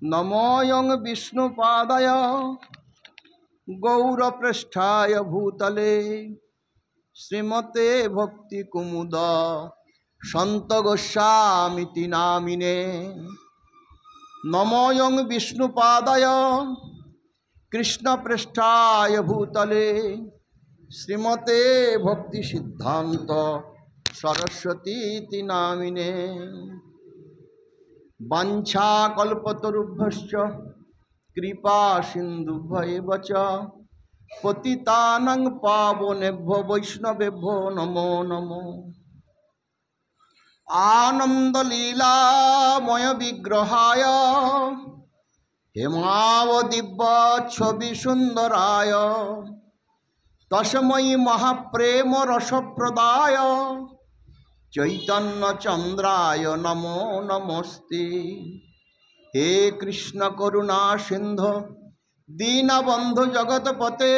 नमोऽयं विष्णुपादाय गौरपृष्ठाय भूतले श्रीमते भक्तिकुमुद सन्तगोस्वामिति नामिने। नमोऽयं विष्णुपादाय कृष्णपृष्ठाय भूतले श्रीमते भक्तिसिद्धान्त सरस्वतीति नामिने। वाञ्छाकल्पतरुभ्यश्च कृपा सिन्धुभ्यैव च पतितानां पावनेभ्यो वैष्णवेभ्यो नमो नमो। आनन्दलीलामय विग्रहाय हेमावदिव्यच्छविसुन्दराय तस्मै महाप्रेम रसप्रदाय चैतन्य चंद्राय नमो नमस्ते। हे कृष्ण करुणा सिंधु दीनबंधु जगतपते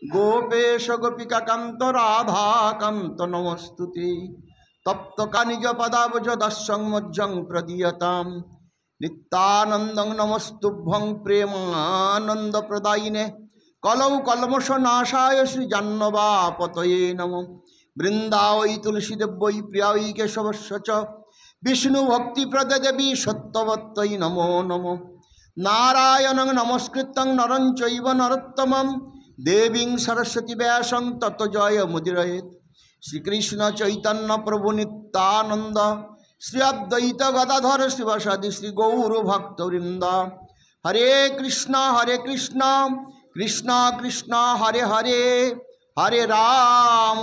गोपेश गोपिका कांत राधा कांत नमस्तुते। तप्त कानिज पदाब्ज दस्सं मज्जं प्रदीयतां नित्यानन्दं नमस्तुभ्यं प्रेमानंद प्रदायिने कलौ कल्मषनाशाय श्री जाह्नवापतये नमः। वृंदावै तुलसीदेव्यै प्रियायै केशवस्य च विष्णु भक्ति प्रद देवी सत्यवत्यै नमो नमो। नारायणं नमस्कृतं नरं चैव नरोत्तमं देवीं सरस्वती व्यासं ततो जयमुदीरयेत्। श्रीकृष्ण चैतन्य प्रभु नित्यानंद श्री अद्वैत गदाधर श्रीवासादि श्री गौर भक्तवृंद। हरे कृष्णा कृष्णा कृष्णा हरे हरे हरे राम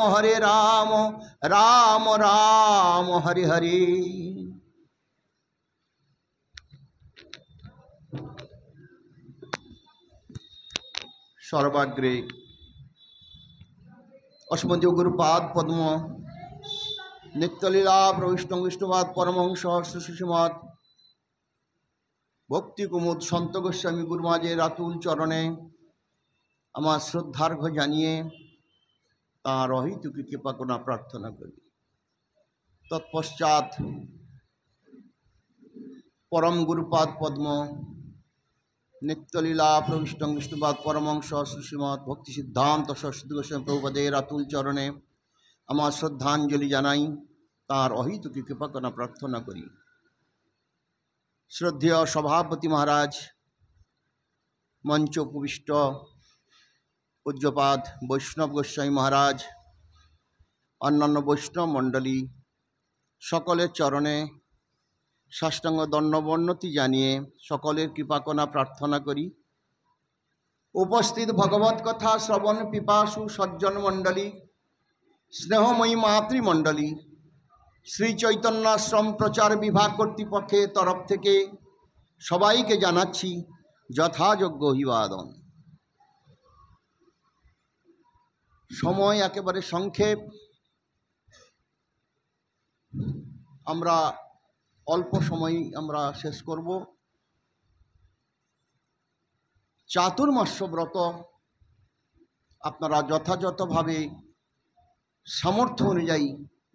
राम राम हरे हरे। सर्वाग्रे अस्मदीय गुरुपाद पद्म नित्यलीला प्रविष्ट विष्णुपाद परमहंस श्रीमद भक्ति कुमुद सन्त गोस्वामी गुरुमाजेर अतुल चरणे आमार श्रद्धार्घ्य जानिए तार अहितुकी कृपा करुणा प्रार्थना करी। तत्पश्चात परम गुरुपाद पद्म नित्यलीला प्रविष्ट विष्णुपाद परमहंस श्रीमद भक्ति सिद्धांत सरस्वती गोस्वामी प्रभुपादेर अतुल चरणे आमार श्रद्धांजलि जानाई तार अहितुकी कृपा करुणा प्रार्थना करी। श्रद्धेय सभापति महाराज मंच उपविष्ट पूज्यपाद वैष्णव गोस्वामी महाराज अन्यान्य वैष्णव मंडली सकलेर चरणे साष्टांग दंडबंदनति जानिए सकलेर कृपा करुणा प्रार्थना करी। उपस्थित भगवत कथा श्रवण पिपासु सज्जन मंडली स्नेहमयी मातृमंडली श्री चैतन्याश्रम प्रचार विभाग कर्तृपक्षेर तरफ थेके सबाइके जानाচ্ছি যথাযোগ্য অভিবাদন। समय एकेबारे संक्षेप আমরা अल्प समय আমরা शेष करब। चातुर्मास्य व्रत আপনারা যথাযথভাবে সামর্থ্য অনুযায়ী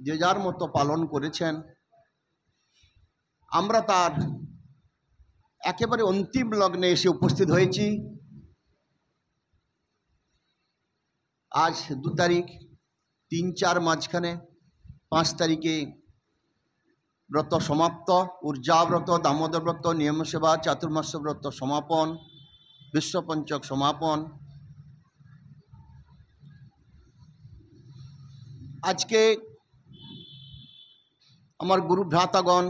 যে যার মতো পালন করেছেন। আমরা তার একেবারে অন্তিম লগ্নে এসে উপস্থিত হয়েছি। आज 2 तारीख 3-4 মাঝখানে 5 तारीखे व्रत समाप्त। ऊर्जा व्रत दामोदर व्रत नियम सेवा चातुर्मास्य व्रत समापन विश्वपंचक समापन। आज के आमार गुरु भ्रातागण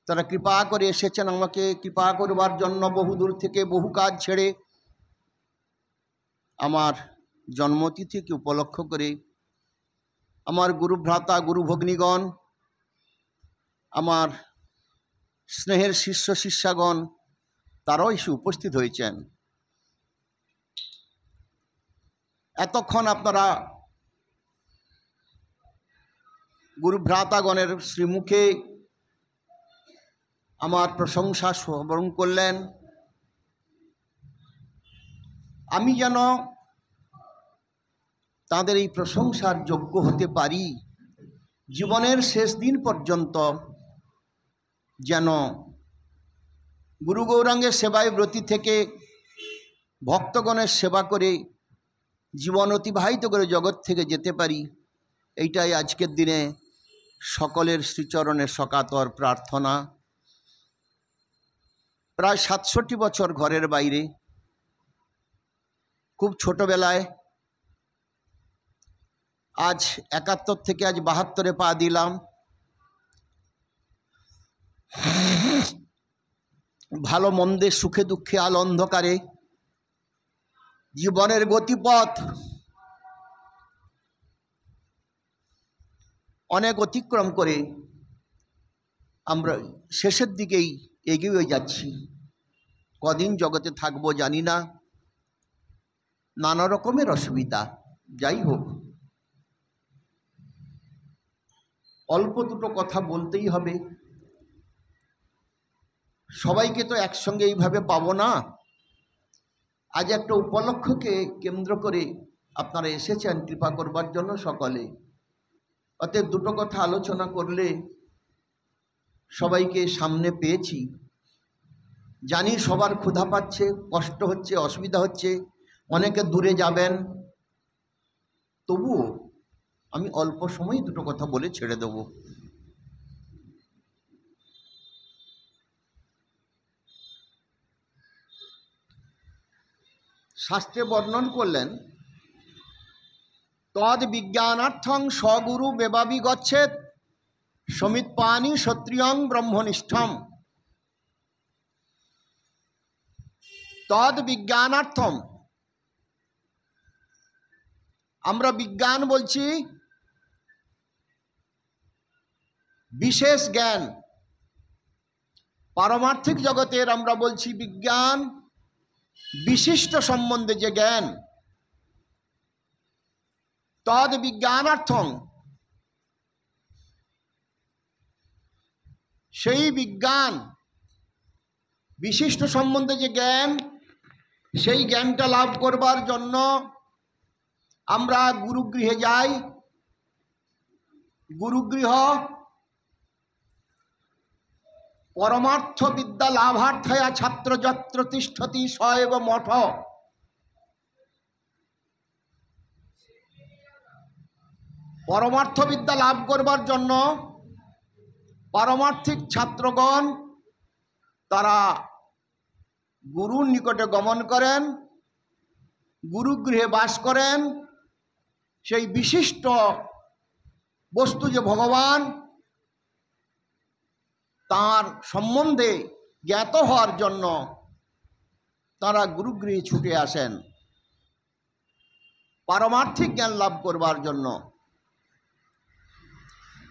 तारा कृपा करे एसेছেন আমাকে कृपा करবার জন্য বহু দূর থেকে বহু কাজ ছেড়ে আমার जन्मतिथि उपलक्ष करे आमार गुरु भ्राता गुरु भग्नीगण आमार स्नेहेर शिष्य शिष्यागण ताराও এসে उपस्थित হয়েছেন। এতক্ষণ আপনারা गुरु भ्रातागणের श्रीमुखे आमार प्रशंसा श्रवण करलेन। आमी जेन तादेर এই प्रशंसार योग्य होते पारी जीवनेर शेष दिन पर्यन्त যেন গুরু গৌরাঙ্গের সেবায় ব্রতী থেকে ভক্তগণের সেবা করে জীবন অতিবাহিত করে জগৎ থেকে যেতে পারি, এইটাই আজকের দিনে সকলের শ্রীচরণে সকাতর প্রার্থনা। প্রায় ৬৭ বছর ঘরের বাইরে, খুব ছোটবেলায়, আজ ৭১ থেকে আজ ৭২ পা দিলাম। ভালো মন্দে, সুখে দুঃখে, আলো অন্ধকারে জীবনের গতিপথ অনেক অতিক্রম করে আমরা শেষের দিকেই এগিয়ে যাচ্ছি। কদিন জগতে থাকবো জানি না, নানা রকমের অসুবিধা। যাই হোক, অল্প দুটো কথা বলতেই হবে। সবাইকে তো একসঙ্গে এইভাবে পাবো না। আজ একটা উপলক্ষকে কেন্দ্র করে আপনারা এসেছেন কৃপা করবার জন্য সকলে। অতএব দুটো কথা আলোচনা করলে, সবাইকে সামনে পেয়েছি, জানি সবার ক্ষুধা পাচ্ছে, কষ্ট হচ্ছে, অসুবিধা হচ্ছে, অনেকে দূরে যাবেন, তবুও আমি অল্প সময় দুটো কথা বলে ছেড়ে দেব। শাস্ত্রে বর্ণন করলেন, তদ বিজ্ঞানার্থং স্বগুরু বেবাবি গচ্ছেৎ সমিৎপানি ক্ষত্রিয়ং ব্রহ্মনিষ্ঠম। তদ বিজ্ঞানার্থম, আমরা বিজ্ঞান বলছি বিশেষ জ্ঞান, পারমার্থিক জগতের আমরা বলছি বিজ্ঞান বিশিষ্ট সম্বন্ধে যে জ্ঞান। তদ বিজ্ঞানার্থং, সেই বিজ্ঞান বিশিষ্ট সম্বন্ধে যে জ্ঞান, সেই জ্ঞানটা লাভ করবার জন্য আমরা গুরুগৃহে যাই। গুরুগৃহ পরমার্থ বিদ্যা লাভার্থয়া ছাত্র যত্র তিষ্ঠতি স এব মঠ। পরমার্থ বিদ্যা লাভ করবার জন্য পারমার্থিক ছাত্রগণ তারা গুরুর নিকটে গমন করেন, গুরুগৃহে বাস করেন। সেই বিশিষ্ট বস্তু যে ভগবান, তার সম্বন্ধে জ্ঞাত হওয়ার জন্য তারা গুরুগৃহে ছুটে আসেন পারমার্থিক জ্ঞান লাভ করবার জন্য।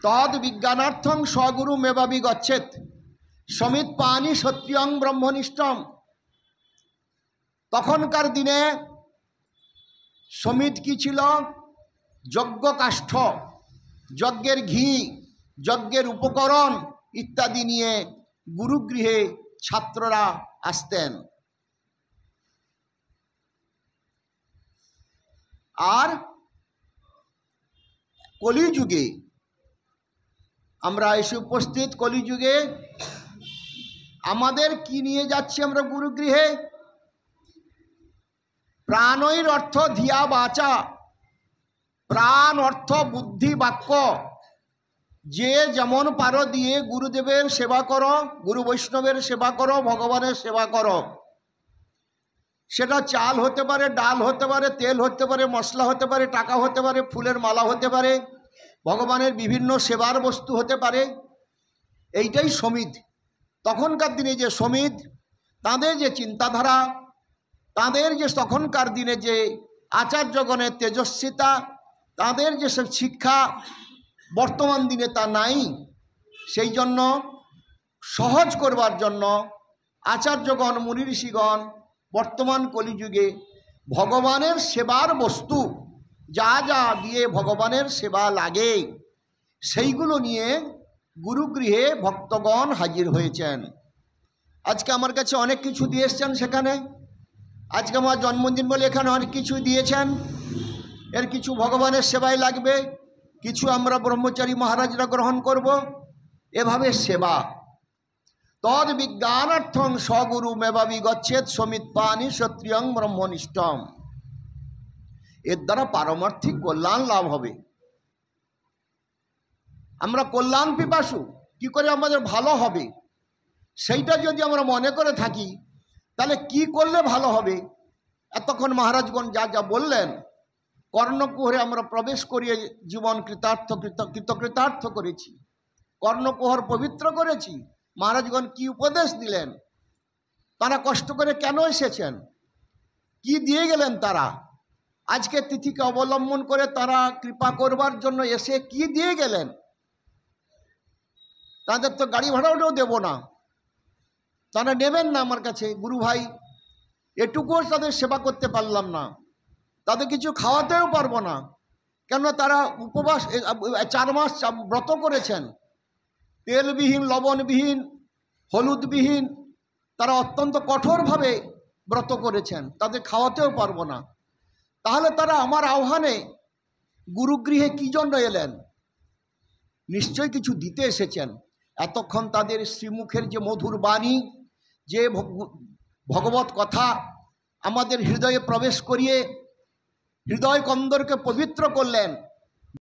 তদ বিজ্ঞানার্থং স্বগুরু মেবাবি গচ্ছেৎ সমিৎপানি ক্ষত্রিয়ং ব্রহ্মনিষ্ঠম। তখনকার দিনে সমিত কি ছিল? যজ্ঞ কাষ্ঠ, যজ্ঞের ঘি, যজ্ঞের উপকরণ ইত্যাদি নিয়ে গুরুগৃহে ছাত্ররা আসতেন। আর কলিযুগে আমরা এসে উপস্থিত, কলিযুগে আমাদের কি নিয়ে যাচ্ছি আমরা গুরুগৃহে? প্রাণৈর অর্থ ধিয়া বাচা, প্রাণ অর্থ বুদ্ধি বাক্য, যে যেমন পারো দিয়ে গুরুদেবের সেবা করো, গুরু বৈষ্ণবের সেবা করো, ভগবানের সেবা করো। সেটা চাল হতে পারে, ডাল হতে পারে, তেল হতে পারে, মশলা হতে পারে, টাকা হতে পারে, ফুলের মালা হতে পারে, ভগবানের বিভিন্ন সেবার বস্তু হতে পারে। এইটাই সমিত। তখনকার দিনে যে সমিত, তাদের যে চিন্তাধারা, তাদের যে তখনকার দিনে যে আচার্যগণের তেজস্বিতা, তাদের যে সব শিক্ষা, বর্তমান দিনে তা নাই। সেই জন্য সহজ করবার জন্য আচার্যগণ, মুনি ঋষিগণ বর্তমান কলিযুগে ভগবানের সেবার বস্তু যা যা দিয়ে ভগবানের সেবা লাগে, সেইগুলো নিয়ে গুরুগৃহে ভক্তগণ হাজির হয়েছেন। আজকে আমার কাছে অনেক কিছু দিয়ে এসছেন। সেখানে আজকে আমার জন্মদিন বলে এখানে অনেক কিছু দিয়েছেন। এর কিছু ভগবানের সেবায় লাগবে, কিছু আমরা ব্রহ্মচারী মহারাজরা গ্রহণ করব। এভাবে সেবা, তদ বিজ্ঞানার্থং স্বগুরু মেবাবি গচ্ছেদ সমিত্পানি ক্ষত্রিয়ং ব্রহ্মনিষ্ঠম। এর দ্বারা পারমার্থিক কল্যাণ লাভ হবে। আমরা কল্যাণ পিপাসু, কি করে আমাদের ভালো হবে সেইটা যদি আমরা মনে করে থাকি, তাহলে কি করলে ভালো হবে? এতক্ষণ মহারাজগণ যা যা বললেন, কর্ণকুহরে আমরা প্রবেশ করিয়ে জীবন কৃতকৃতার্থ করেছি, কর্ণকুহর পবিত্র করেছি। মহারাজগণ কি উপদেশ দিলেন, তারা কষ্ট করে কেন এসেছেন, কি দিয়ে গেলেন তারা, আজকে তিথিকে অবলম্বন করে তারা কৃপা করবার জন্য এসে কি দিয়ে গেলেন? তাদের তো গাড়ি ভাড়াটাও দেব না, তারা নেবেন না আমার কাছে। গুরু ভাই, এটুকুও তাদের সেবা করতে পারলাম না, তাদের কিছু খাওয়াতেও পারবো না, কেন তারা উপবাস 4 মাস ব্রত করেছেন, তেলবিহীন, লবণবিহীন, হলুদবিহীন, তারা অত্যন্ত কঠোরভাবে ব্রত করেছেন, তাদের খাওয়াতেও পারবো না। তাহলে তারা আমার আহ্বানে গুরুগৃহে কি জন্য এলেন? নিশ্চয় কিছু দিতে এসেছেন। এতক্ষণ তাদের শ্রীমুখের যে মধুর বাণী, যে ভগবত কথা আমাদের হৃদয়ে প্রবেশ করিয়ে হৃদয় কন্দরকে পবিত্র করলেন,